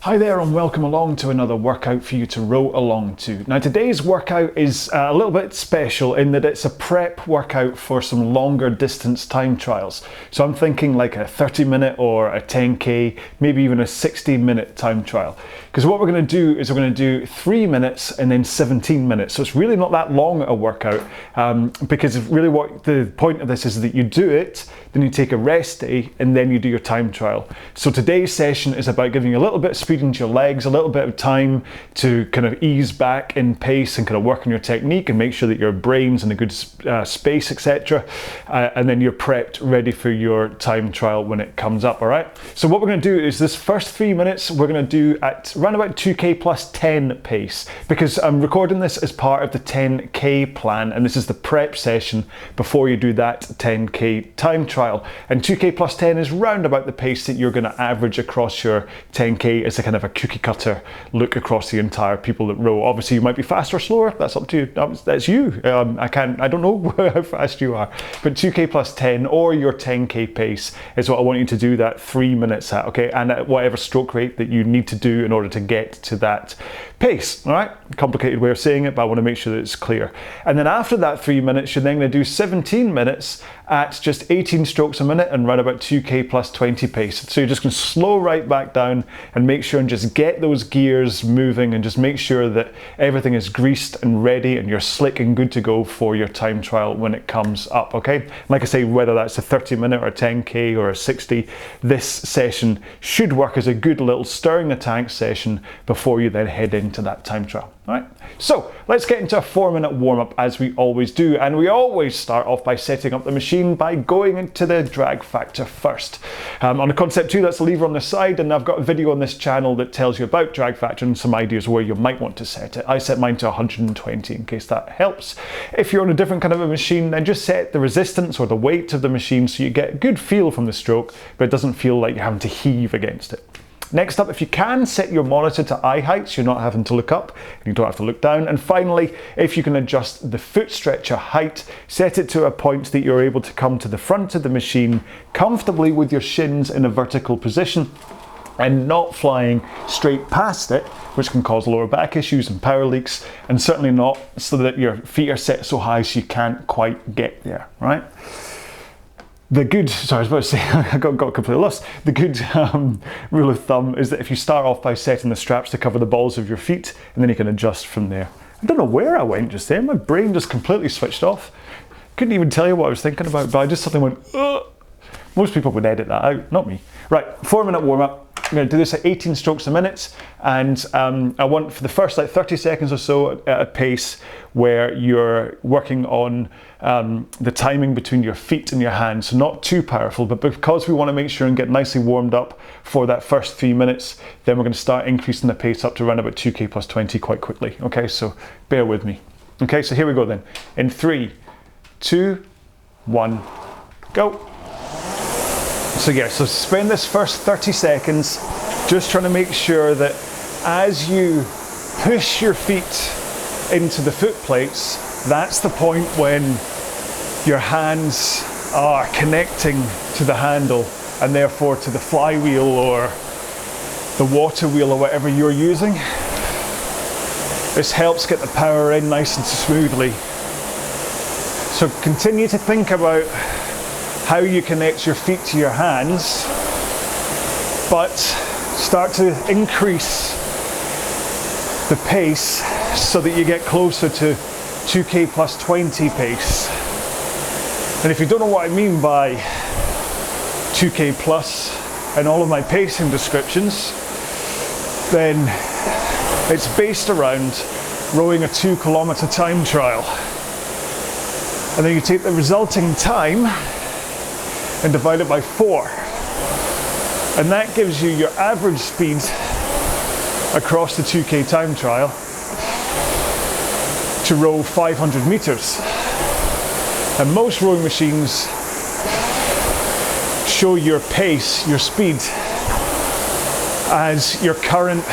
Hi there and welcome along to another workout for you to row along to. Now today's workout is a little bit special in that it's a prep workout for some longer distance time trials. So I'm thinking like a 30-minute or a 10k, maybe even a 60-minute time trial. Because what we're going to do is we're going to do 3 minutes and then 17 minutes. So it's really not that long a workout because really what the point of this is that you do it, then you take a rest day and then you do your time trial. So today's session is about giving you a little bit of speed into your legs, a little bit of time to kind of ease back in pace and kind of work on your technique and make sure that your brain's in a good space, etc. And then you're prepped, ready for your time trial when it comes up, all right? So what we're going to do is this first 3 minutes, we're going to do at around about 2k plus 10 pace, because I'm recording this as part of the 10k plan, and this is the prep session before you do that 10k time trial. And 2k plus 10 is round about the pace that you're going to average across your 10k as a kind of a cookie cutter look across the entire people that row. Obviously you might be faster or slower, that's up to you, that's you. I don't know how fast you are, but 2k plus 10 or your 10k pace is what I want you to do that 3 minutes at, okay? And at whatever stroke rate that you need to do in order to get to that pace, all right? Complicated way of saying it, but I want to make sure that it's clear. And then after that 3 minutes, you're then going to do 17 minutes at just 18 strokes a minute and run about 2k plus 20 pace. So you're just going to slow right back down and make sure and just get those gears moving and just make sure that everything is greased and ready and you're slick and good to go for your time trial when it comes up, okay? Like I say, whether that's a 30-minute or a 10k or a 60, this session should work as a good little stirring the tank session before you then head into that time trial. All right, so let's get into a 4-minute warm-up as we always do, and we always start off by setting up the machine by going into the drag factor first. On the Concept 2, that's the lever on the side, and I've got a video on this channel that tells you about drag factor and some ideas where you might want to set it. I set mine to 120 in case that helps. If you're on a different kind of a machine, then just set the resistance or the weight of the machine so you get a good feel from the stroke, but it doesn't feel like you're having to heave against it. Next up, if you can, set your monitor to eye height so you're not having to look up and you don't have to look down. And finally, if you can adjust the foot stretcher height, set it to a point that you're able to come to the front of the machine comfortably with your shins in a vertical position and not flying straight past it, which can cause lower back issues and power leaks, and certainly not so that your feet are set so high so you can't quite get there, right? The good, sorry, I was about to say, I got completely lost. The good rule of thumb is that if you start off by setting the straps to cover the balls of your feet, and then you can adjust from there. I don't know where I went just then. My brain just completely switched off. Couldn't even tell you what I was thinking about, but I just suddenly went, ugh. Most people would edit that out, not me. Right, 4-minute warm-up. I'm going to do this at 18 strokes a minute, and I want for the first like 30 seconds or so at a pace where you're working on the timing between your feet and your hands. So not too powerful, but because we want to make sure and get nicely warmed up for that first 3 minutes, then we're going to start increasing the pace up to around about 2k plus 20 quite quickly. Okay, so bear with me. Okay, so here we go then. In 3, 2, 1, go. So yeah, so spend this first 30 seconds just trying to make sure that as you push your feet into the foot plates, that's the point when your hands are connecting to the handle and therefore to the flywheel or the water wheel or whatever you're using. This helps get the power in nice and smoothly. So continue to think about how you connect your feet to your hands, but start to increase the pace so that you get closer to 2k plus 20 pace. And if you don't know what I mean by 2k plus and all of my pacing descriptions, then it's based around rowing a 2-kilometer time trial. And then you take the resulting time and divide it by 4. And that gives you your average speed across the 2k time trial to row 500 meters. And most rowing machines show your pace, your speed, as your current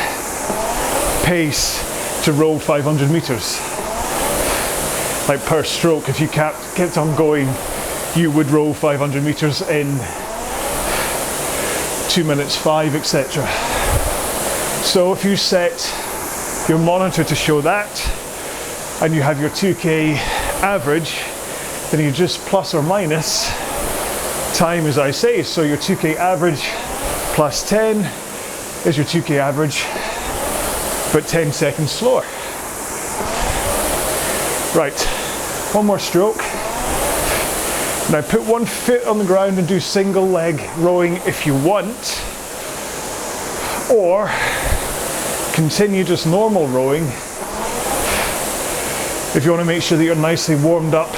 pace to row 500 meters. Like per stroke, if you kept on going, you would row 500 meters in 2 minutes 5, etc. So if you set your monitor to show that, and you have your 2K average, then you just plus or minus time as I say. So your 2K average plus 10 is your 2K average, but 10 seconds slower. Right, one more stroke. Now put one foot on the ground and do single leg rowing if you want, or continue just normal rowing if you want to make sure that you're nicely warmed up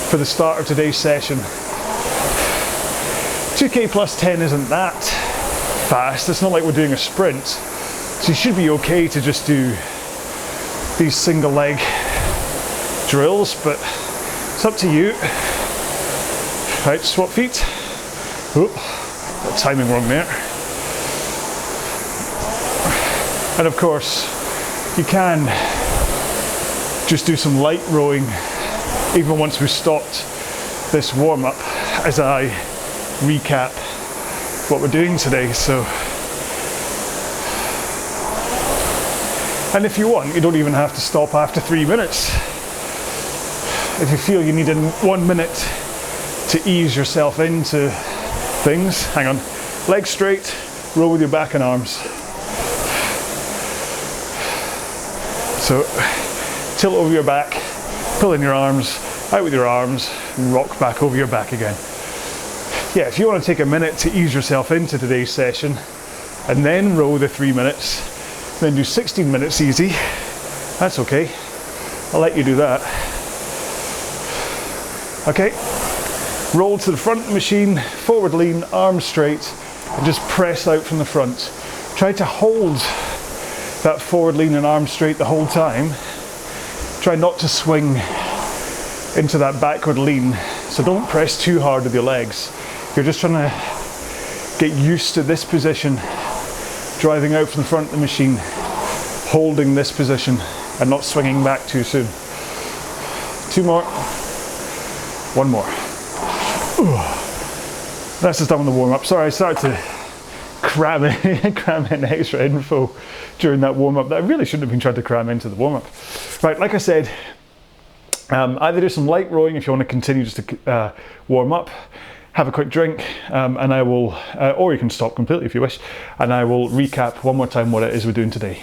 for the start of today's session. 2K plus 10 isn't that fast, it's not like we're doing a sprint, so you should be okay to just do these single leg drills, but it's up to you. Right, swap feet. Oh, got timing wrong there. And of course, you can just do some light rowing even once we've stopped this warm-up as I recap what we're doing today. So, and if you want, you don't even have to stop after 3 minutes. If you feel you need 1 minute to ease yourself into things, hang on, legs straight, row with your back and arms. So tilt over your back, pull in your arms, out with your arms, rock back over your back again. Yeah, if you want to take a minute to ease yourself into today's session and then row the 3 minutes, then do 16 minutes easy, that's okay. I'll let you do that. Okay, roll to the front of the machine, forward lean, arms straight, and just press out from the front. Try to hold that forward lean and arms straight the whole time. Try not to swing into that backward lean, so don't press too hard with your legs. You're just trying to get used to this position, driving out from the front of the machine, holding this position and not swinging back too soon. 2 more. 1 more. That's just done with the warm-up. Sorry, I started to cram in extra info during that warm-up that I really shouldn't have been trying to cram into the warm-up. Right, like I said, either do some light rowing if you want to continue just to warm up, have a quick drink, and I will, or you can stop completely if you wish, and I will recap one more time what it is we're doing today.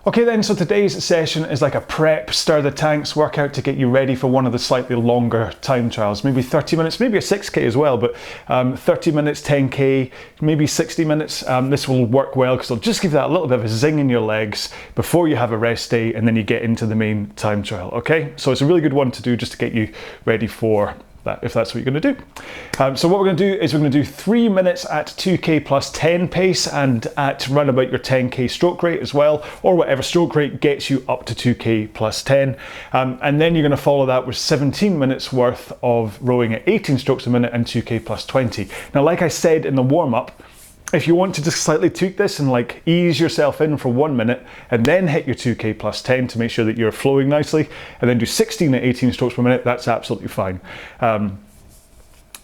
Okay then, so today's session is like a prep, stir the tanks workout to get you ready for one of the slightly longer time trials. Maybe 30 minutes, maybe a 6K as well, but 30 minutes, 10K, maybe 60 minutes. This will work well because it'll just give that a little bit of a zing in your legs before you have a rest day and then you get into the main time trial, okay? So it's a really good one to do just to get you ready for that, if that's what you're going to do. So what we're going to do is we're going to do 3 minutes at 2K plus 10 pace and at round about your 10K stroke rate as well, or whatever stroke rate gets you up to 2K plus 10. And then you're going to follow that with 17 minutes worth of rowing at 18 strokes a minute and 2K plus 20. Now, like I said in the warm-up, if you want to just slightly tweak this and like ease yourself in for 1 minute and then hit your 2K plus 10 to make sure that you're flowing nicely and then do 16 at 18 strokes per minute, that's absolutely fine.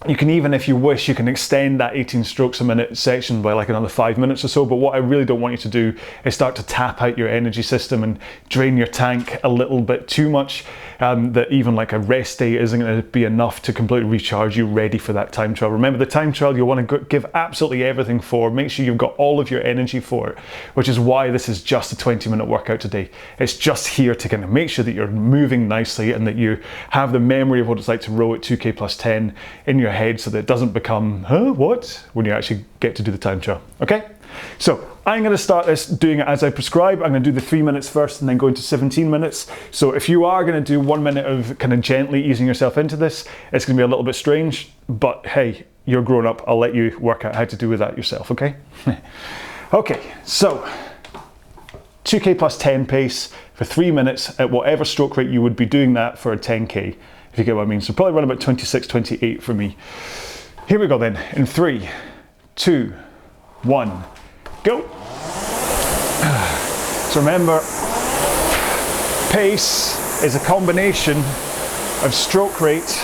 You can even, if you wish, you can extend that 18 strokes a minute section by like another 5 minutes or so, but what I really don't want you to do is start to tap out your energy system and drain your tank a little bit too much, that even like a rest day isn't going to be enough to completely recharge you ready for that time trial. Remember, the time trial you want to give absolutely everything for, make sure you've got all of your energy for it, which is why this is just a 20-minute workout today. It's just here to kind of make sure that you're moving nicely and that you have the memory of what it's like to row at 2K plus 10 in your head so that it doesn't become, huh, what? When you actually get to do the time trial, okay? So I'm going to start this doing it as I prescribe. I'm going to do the 3 minutes first and then go into 17 minutes. So if you are going to do 1 minute of kind of gently easing yourself into this, it's going to be a little bit strange, but hey, you're grown up. I'll let you work out how to do with that yourself, okay? Okay, so 2K plus 10 pace for 3 minutes at whatever stroke rate you would be doing that for a 10K, if you get what I mean. So probably run about 26, 28 for me. Here we go then, in 3, 2, 1, go. So remember, pace is a combination of stroke rate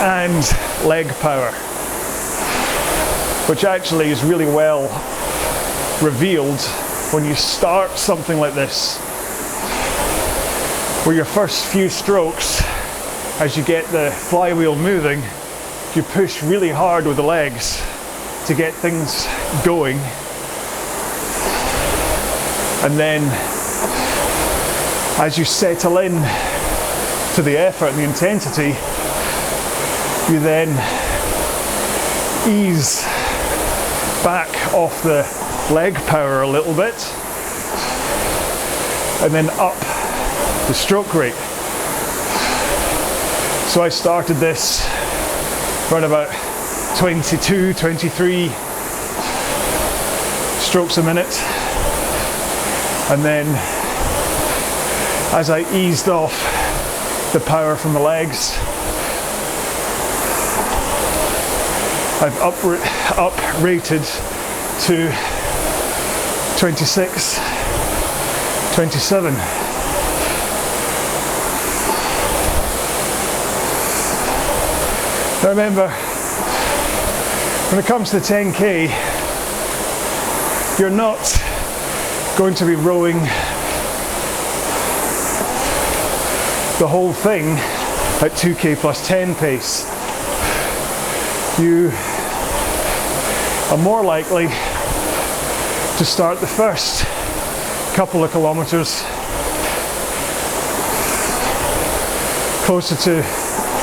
and leg power. which actually is really well revealed when you start something like this, where your first few strokes, as you get the flywheel moving, you push really hard with the legs to get things going, and then as you settle in to the effort and the intensity, you then ease back off the leg power a little bit and then up the stroke rate. So I started this around about 22, 23 strokes a minute, and then as I eased off the power from the legs, I've up-rated to 26, 27. Now remember, when it comes to 10K, you're not going to be rowing the whole thing at 2K plus 10 pace. You are more likely to start the first couple of kilometers closer to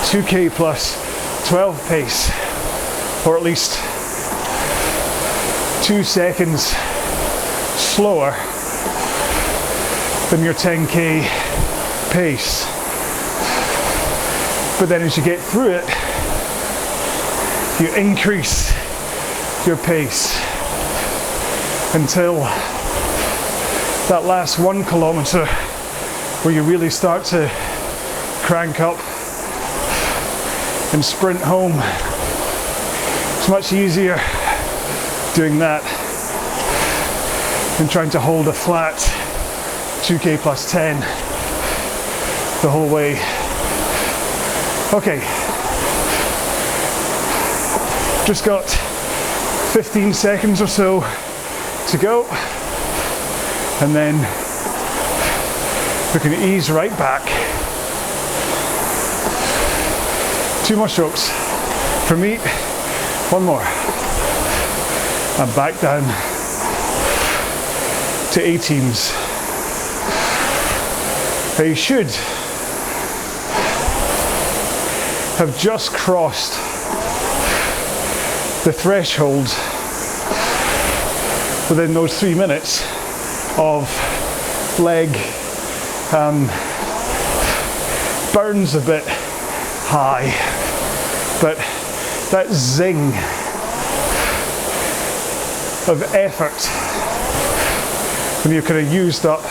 2K plus 12 pace, or at least 2 seconds slower than your 10K pace. But then as you get through it, you increase your pace until that last 1 kilometer where you really start to crank up and sprint home. It's much easier doing that than trying to hold a flat 2K plus 10 the whole way. Okay, just got 15 seconds or so to go, and then we can ease right back. 2 more strokes for me, 1 more, and back down to 18s. Now you should have just crossed the threshold within those 3 minutes of leg burns a bit high, but that zing of effort when you've kind of used up,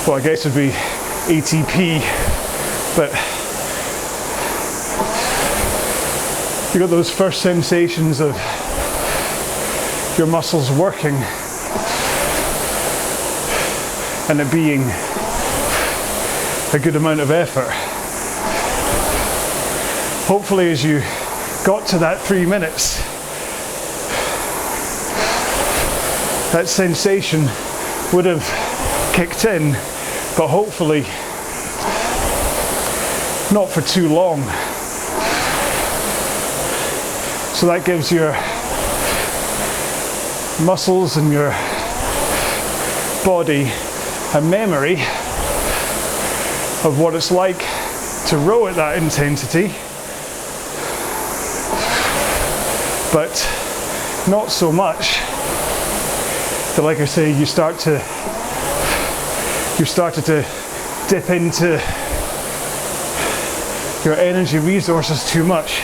well, I guess it'd be ATP, but you got those first sensations of your muscles working and it being a good amount of effort. Hopefully as you got to that 3 minutes, that sensation would have kicked in, but hopefully not for too long. So that gives your muscles and your body a memory of what it's like to row at that intensity, but not so much that, like I say, you started to dip into your energy resources too much.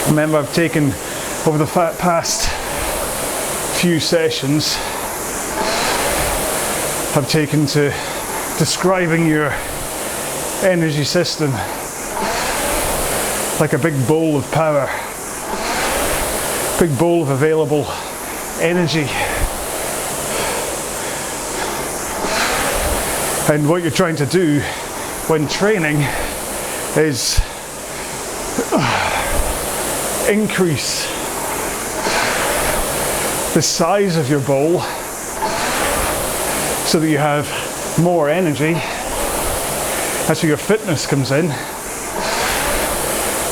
Remember, I've taken over the past few sessions, I've taken to describing your energy system like a big bowl of power, big bowl of available energy. And what you're trying to do when training is increase the size of your bowl so that you have more energy. That's where your fitness comes in.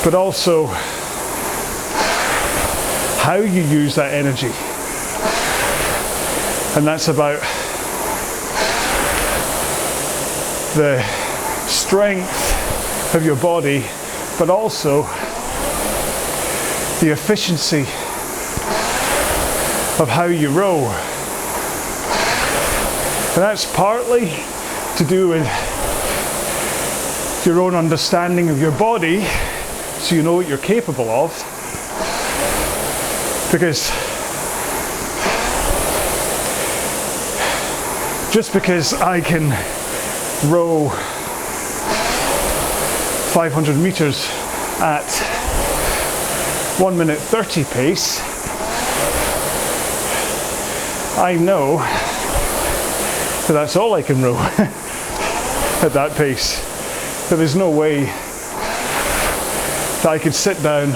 But also how you use that energy. And that's about the strength of your body, but also the efficiency of how you row. And that's partly to do with your own understanding of your body, so you know what you're capable of. Because just because I can row 500 meters at 1 minute 30 pace, I know that that's all I can row at that pace. That there's no way that I could sit down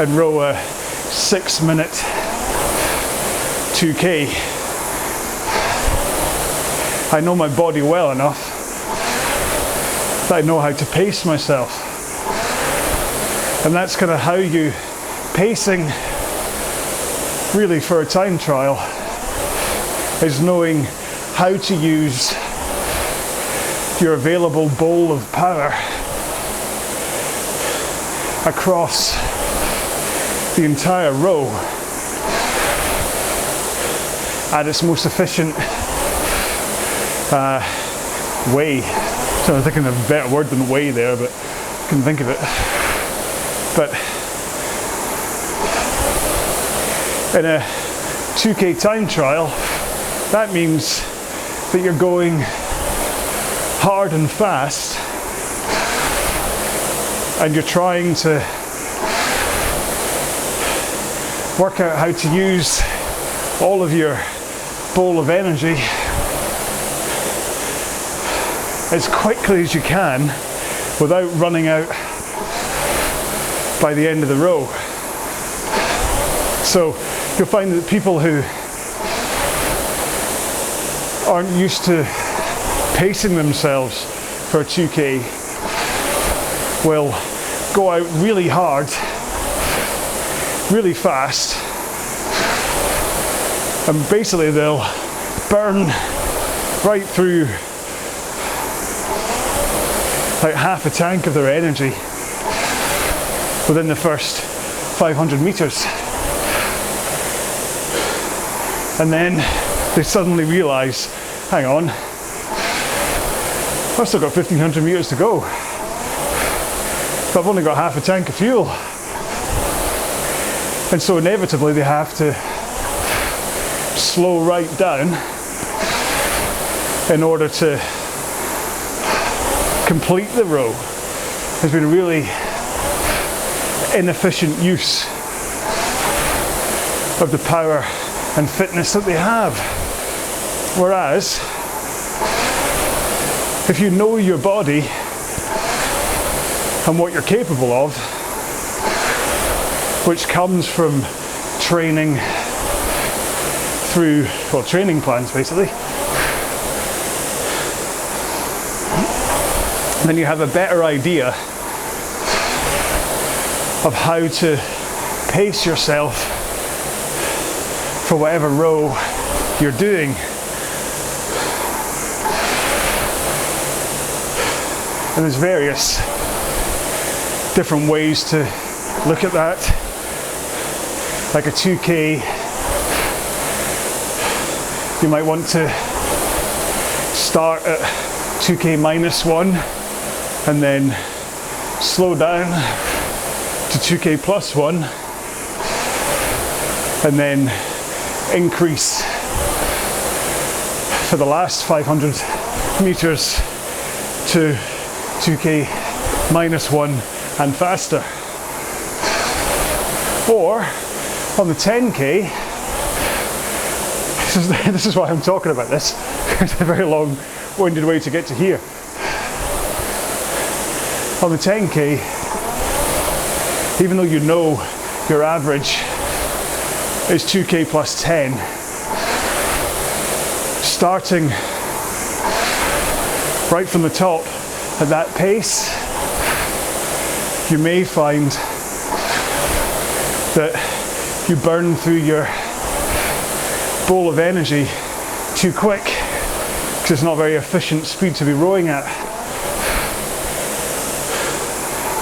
and row a 6 minute 2K. I know my body well enough that I know how to pace myself. And that's kind of how you pacing really for a time trial, is knowing how to use your available bowl of power across the entire row at its most efficient way. So I'm thinking of a better word than way there, but I couldn't think of it. But in a 2K time trial, that means that you're going hard and fast, and you're trying to work out how to use all of your bowl of energy as quickly as you can without running out by the end of the row. So you'll find that people who aren't used to pacing themselves for a 2K will go out really hard, really fast, and basically they'll burn right through like half a tank of their energy within the first 500 meters. And then they suddenly realize, hang on, I've still got 1500 meters to go. I've only got half a tank of fuel. And so inevitably they have to slow right down in order to complete the row. There's been a really inefficient use of the power and fitness that they have. Whereas, if you know your body and what you're capable of, which comes from training through, well, training plans basically, then you have a better idea of how to pace yourself for whatever row you're doing. And there's various different ways to look at that. Like a 2K, you might want to start at 2K minus 1 and then slow down to 2K plus 1 and then increase for the last 500 meters to 2K minus 1 and faster. Or on the 10K, this is why I'm talking about this. It's a very long-winded way to get to here. On the 10K, even though you know your average is 2k plus 10, starting right from the top at that pace, you may find that you burn through your bowl of energy too quick, because it's not very efficient speed to be rowing at.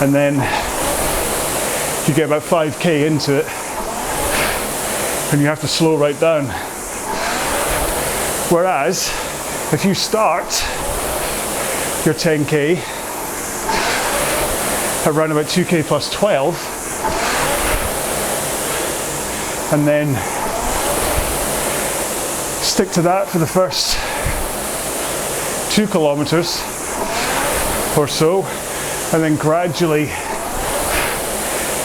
And then you get about 5k into it and you have to slow right down. Whereas if you start your 10k around about 2k plus 12 and then stick to that for the first 2 kilometers or so, and then gradually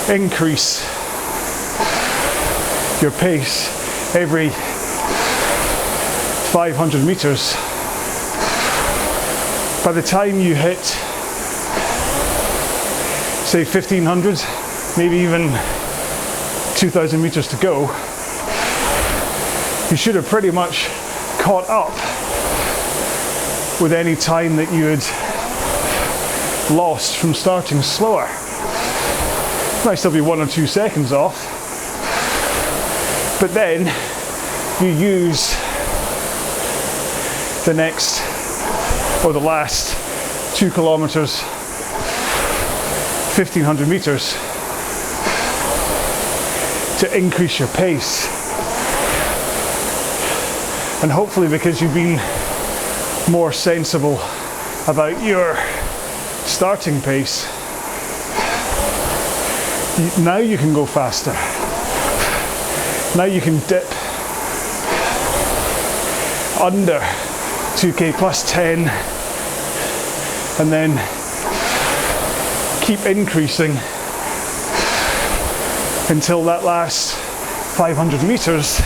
increase your pace every 500 meters. By the time you hit, say 1500, maybe even 2000 meters to go, you should have pretty much caught up with any time that you had lost from starting slower. Might still be 1 or 2 seconds off, but then you use the next or the last 2 kilometers, 1500 meters to increase your pace. And hopefully, because you've been more sensible about your starting pace, now you can go faster. Now you can dip under 2k plus 10 and then keep increasing until that last 500 meters,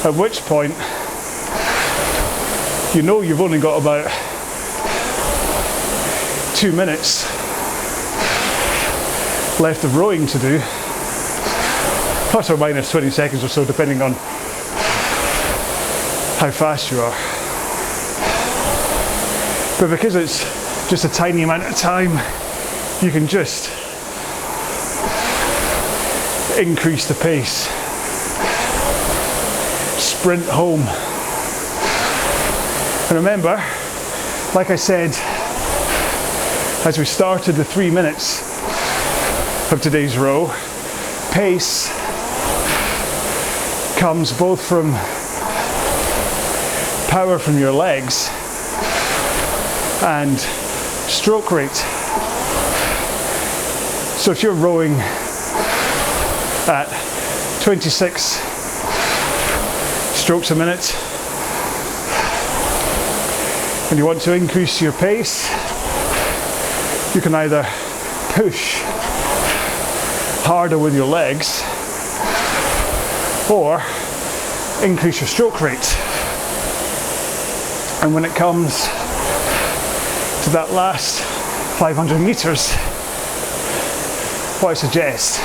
at which point you know you've only got about 2 minutes left of rowing to do, plus or minus 20 seconds or so, depending on how fast you are. But because it's just a tiny amount of time, you can just increase the pace, sprint home. And remember, like I said as we started the 3 minutes of today's row, pace comes both from power from your legs and stroke rate. So if you're rowing at 26 strokes a minute and you want to increase your pace, you can either push harder with your legs or increase your stroke rate. And when it comes to that last 500 meters, what I suggest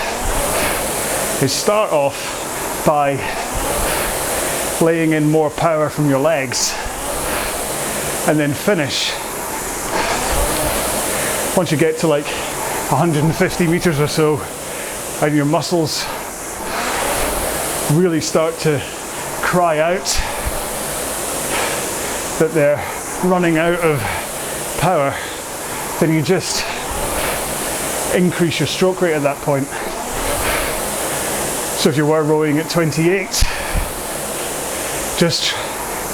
is start off by laying in more power from your legs and then finish once you get to like 150 meters or so and your muscles really start to cry out that they're running out of power, then you just increase your stroke rate at that point. So if you were rowing at 28, just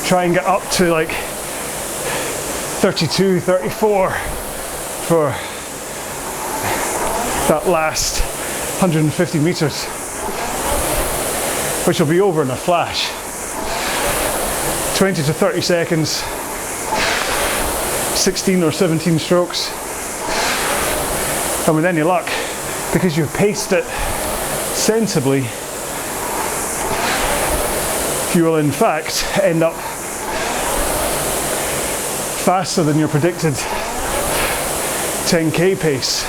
try and get up to like 32, 34 for that last 150 meters, which will be over in a flash. 20 to 30 seconds, 16 or 17 strokes, and with any luck, because you've paced it sensibly, you will in fact end up faster than your predicted 10k pace.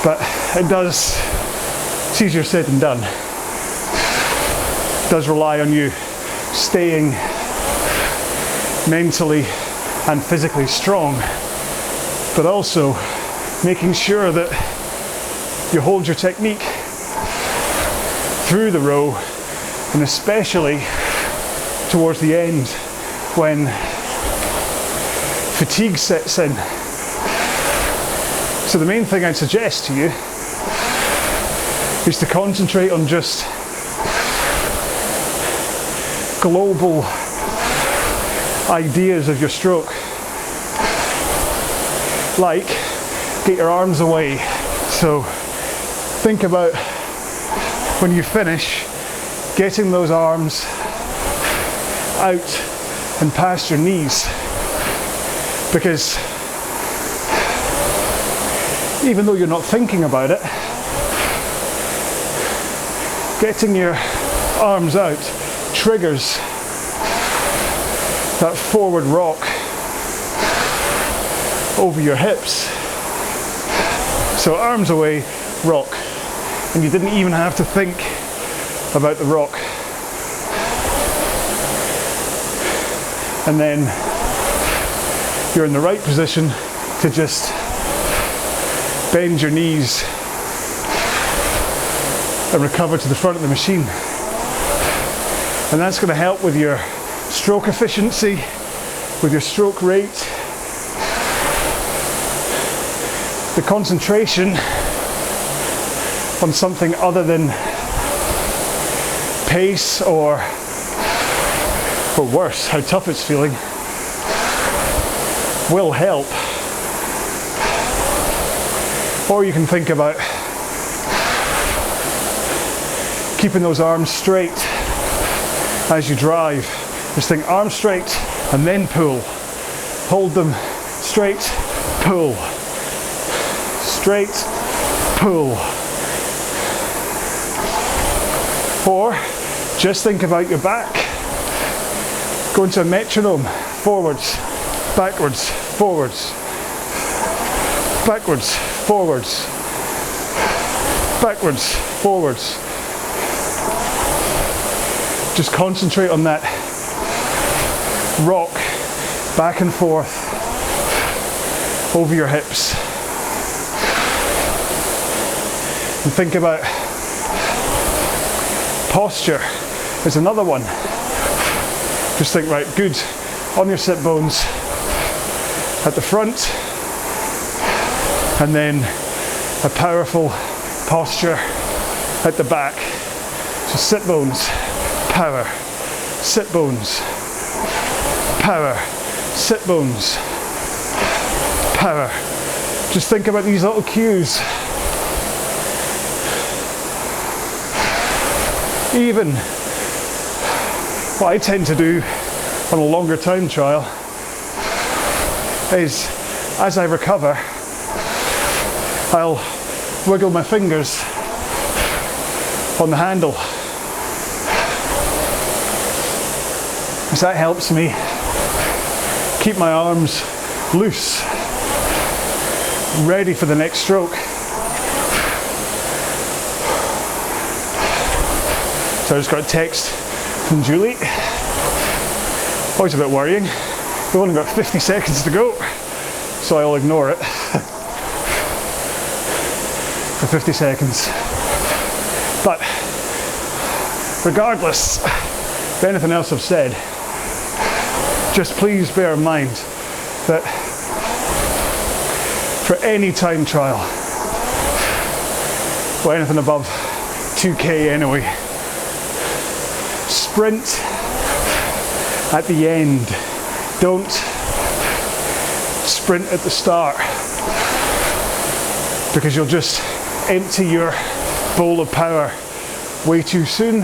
But it does, it's easier said than done. It does rely on you staying mentally and physically strong, but also making sure that you hold your technique through the row, and especially towards the end when fatigue sets in. So the main thing I'd suggest to you is to concentrate on just global ideas of your stroke. Like, get your arms away. So think about when you finish, getting those arms out and past your knees. Because even though you're not thinking about it, getting your arms out triggers that forward rock over your hips. So arms away, rock. And you didn't even have to think about the rock. And then you're in the right position to just bend your knees and recover to the front of the machine. And that's going to help with your stroke efficiency, with your stroke rate, the concentration on something other than pace or worse, how tough it's feeling, will help. Or you can think about keeping those arms straight as you drive. Just think arms straight and then pull. Hold them straight, pull. Straight, pull. Or just think about your back. Go into a metronome. Forwards, backwards, forwards. Backwards, forwards. Backwards, forwards. Just concentrate on that rock back and forth over your hips. And think about posture is another one. Just think, right, good on your sit bones at the front, and then a powerful posture at the back. So sit bones, power, sit bones, power, sit bones, power. Just think about these little cues. Even what I tend to do on a longer time trial is, as I recover, I'll wiggle my fingers on the handle, because that helps me keep my arms loose, ready for the next stroke. So I just got a text from Julie. Always a bit worrying. We've only got 50 seconds to go, so I'll ignore it for 50 seconds. But regardless of anything else I've said, just please bear in mind that for any time trial, or anything above 2K anyway, sprint at the end. Don't sprint at the start, because you'll just empty your bowl of power way too soon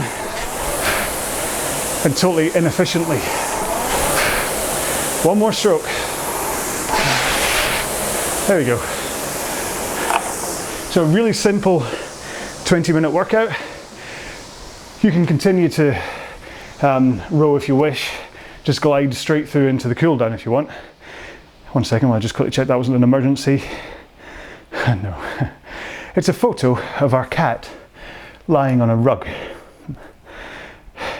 and totally inefficiently. One more stroke. There we go. So a really simple 20-minute workout. You can continue to row if you wish. Just glide straight through into the cool down if you want. 1 second while I just quickly check that wasn't an emergency. No. It's a photo of our cat lying on a rug.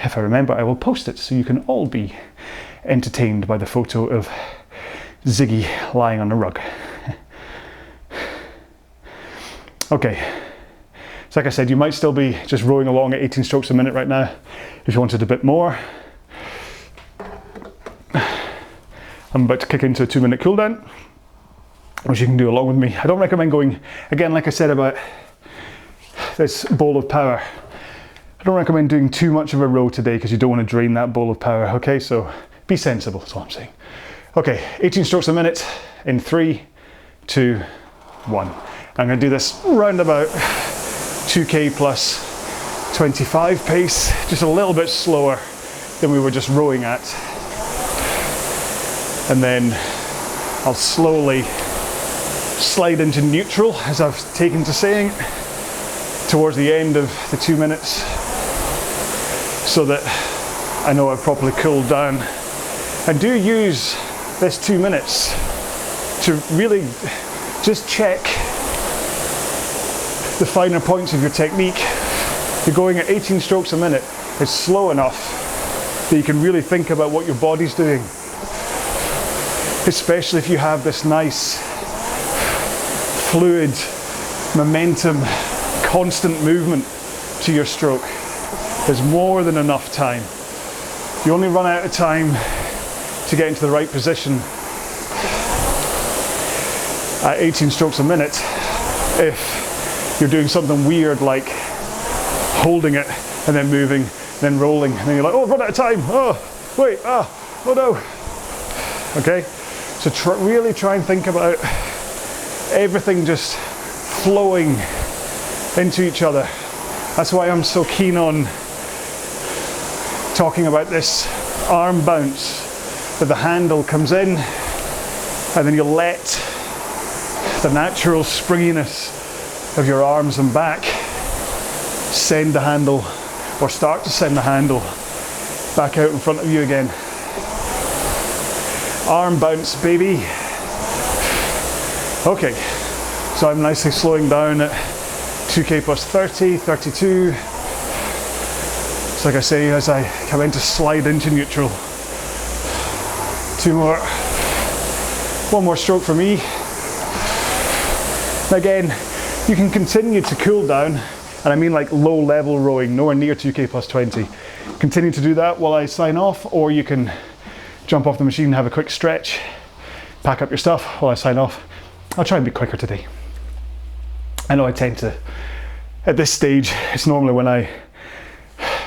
If I remember, I will post it so you can all be entertained by the photo of Ziggy lying on a rug. Okay, so like I said, you might still be just rowing along at 18 strokes a minute right now. If you wanted a bit more, I'm about to kick into a 2-minute cool down, which you can do along with me. I don't recommend going, again, like I said about this bowl of power, I don't recommend doing too much of a row today because you don't want to drain that bowl of power, okay? So be sensible, that's all I'm saying. Okay, 18 strokes a minute in 3, 2, 1. I'm going to do this round about 2k plus 25 pace, just a little bit slower than we were just rowing at. And then I'll slowly slide into neutral, as I've taken to saying, towards the end of the 2 minutes, so that I know I've properly cooled down. And do use this 2 minutes to really just check the finer points of your technique. You're going at 18 strokes a minute. It's slow enough that you can really think about what your body's doing, especially if you have this nice fluid momentum, constant movement to your stroke. There's more than enough time. You only run out of time to get into the right position at 18 strokes a minute if you're doing something weird like holding it and then moving, then rolling, and then you're like, oh, I've run out of time, oh, wait, oh no. Okay, so really try and think about everything just flowing into each other. That's why I'm so keen on talking about this arm bounce, that the handle comes in and then you let the natural springiness of your arms and back send the handle, or start to send the handle back out in front of you again. Arm bounce, baby. Okay, so I'm nicely slowing down at 2k plus 30, 32. So like I say, as I come in to slide into neutral. 2 more. 1 more stroke for me. Again, you can continue to cool down, and I mean like low level rowing, nowhere near 2k plus 20. Continue to do that while I sign off, or you can jump off the machine, have a quick stretch, pack up your stuff while I sign off. I'll try and be quicker today. I know I tend to, at this stage, it's normally when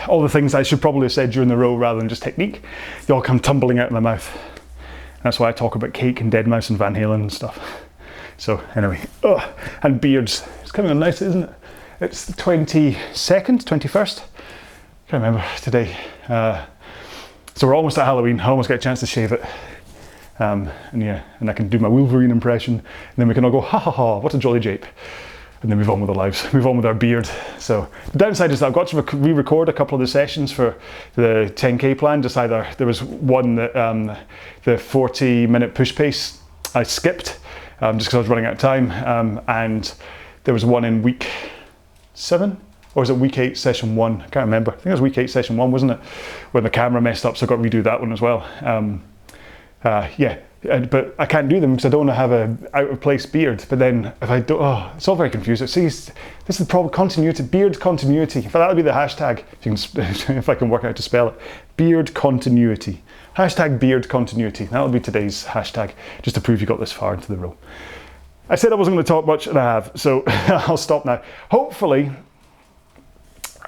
all the things I should probably have said during the row rather than just technique, they all come tumbling out of my mouth. And that's why I talk about cake and Dead Mouse and Van Halen and stuff. So anyway, and beards. It's coming on nice, isn't it? It's the 22nd, 21st? I can't remember today. So we're almost at Halloween. I almost get a chance to shave it. And I can do my Wolverine impression, and then we can all go, ha ha ha, what a jolly jape. And then move on with our lives, move on with our beard. So the downside is that I've got to re-record a couple of the sessions for the 10k plan. Just either, there was one that the 40-minute push pace I skipped just because I was running out of time, and there was one in week 7, or was it week 8 session 1? I can't remember. I think it was week 8 session 1, wasn't it? When the camera messed up, so I got to redo that one as well. But I can't do them because I don't want to have a out of place beard. But then if I don't, it's all very confusing. See, this is the problem, continuity, beard continuity. But that'll be the hashtag, if I can work out to spell it. Beard continuity. Hashtag beard continuity. That'll be today's hashtag, just to prove you got this far into the row. I said I wasn't going to talk much, and I have, so I'll stop now. Hopefully,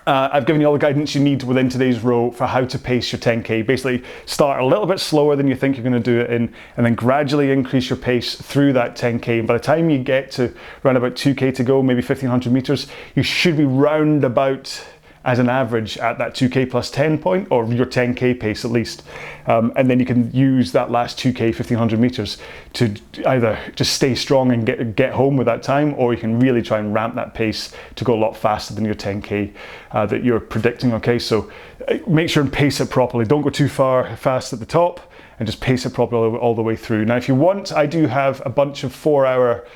I've given you all the guidance you need within today's row for how to pace your 10k. Basically, start a little bit slower than you think you're going to do it in, and then gradually increase your pace through that 10k. And by the time you get to around about 2k to go, maybe 1500 meters, you should be round about as an average at that 2k plus 10 point, or your 10k pace at least. And then you can use that last 2k, 1500 meters to either just stay strong and get home with that time, or you can really try and ramp that pace to go a lot faster than your 10k that you're predicting, okay? So make sure and pace it properly. Don't go too fast at the top, and just pace it properly all the way through. Now, if you want, I do have a bunch of 4-hour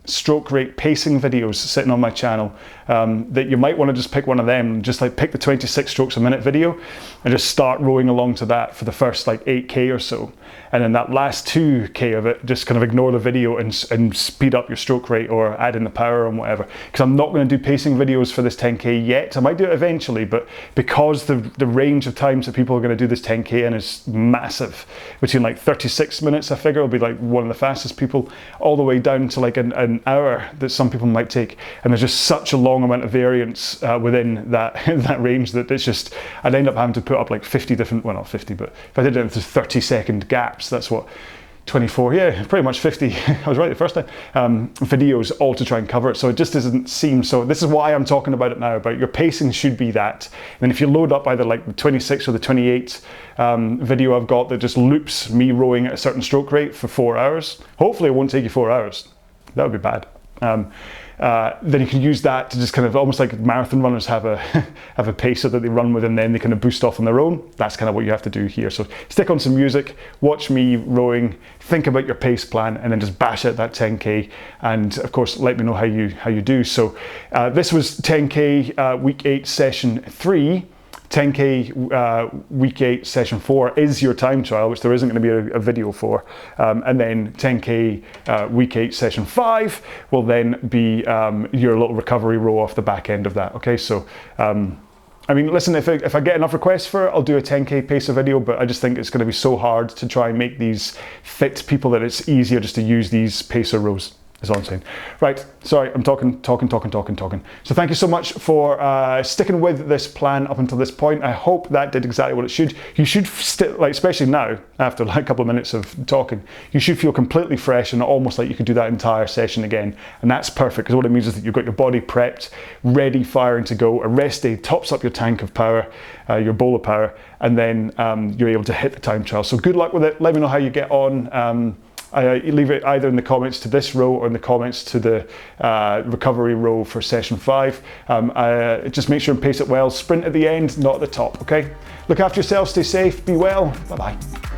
stroke rate pacing videos sitting on my channel, that you might want to just pick one of them, just like pick the 26 strokes a minute video and just start rowing along to that for the first like 8k or so, and then that last 2k of it just kind of ignore the video and speed up your stroke rate or add in the power and whatever, because I'm not going to do pacing videos for this 10k yet. I might do it eventually, but because the range of times that people are going to do this 10k in is massive, between like 36 minutes I figure will be like one of the fastest people, all the way down to like an hour that some people might take, and there's just such a long amount of variance within that that range that it's just, I'd end up having to put up like 50 different, well not 50, but if I did it into 30-second gaps, that's what, 24, yeah, pretty much 50, I was right the first time, videos all to try and cover it. So it just doesn't seem, so this is why I'm talking about it now, about your pacing should be that. And then if you load up either like the 26 or the 28 video I've got that just loops me rowing at a certain stroke rate for 4 hours, hopefully it won't take you 4 hours. That would be bad. Then you can use that to just kind of, almost like marathon runners have a have a pacer that they run with, and then they kind of boost off on their own. That's kind of what you have to do here. So stick on some music, watch me rowing, think about your pace plan, and then just bash out that 10k. And of course, let me know how you do. So this was 10k week 8 session 3. 10k week 8 session 4 is your time trial, which there isn't going to be a video for, and then 10k week 8 session 5 will then be your little recovery row off the back end of that. Okay, so I mean, listen, if I get enough requests for it, I'll do a 10k pacer video, but I just think it's going to be so hard to try and make these fit people that it's easier just to use these pacer rows. That's all I'm saying. Right, sorry, I'm talking. So thank you so much for sticking with this plan up until this point. I hope that did exactly what it should. You should, like, especially now, after like a couple of minutes of talking, you should feel completely fresh and almost like you could do that entire session again. And that's perfect, because what it means is that you've got your body prepped, ready, firing to go. A rest day tops up your tank of power, your bowl of power, and then you're able to hit the time trial. So good luck with it. Let me know how you get on. Leave it either in the comments to this row or in the comments to the recovery row for session 5. Just make sure and pace it well. Sprint at the end, not at the top, okay? Look after yourself, stay safe, be well, bye-bye.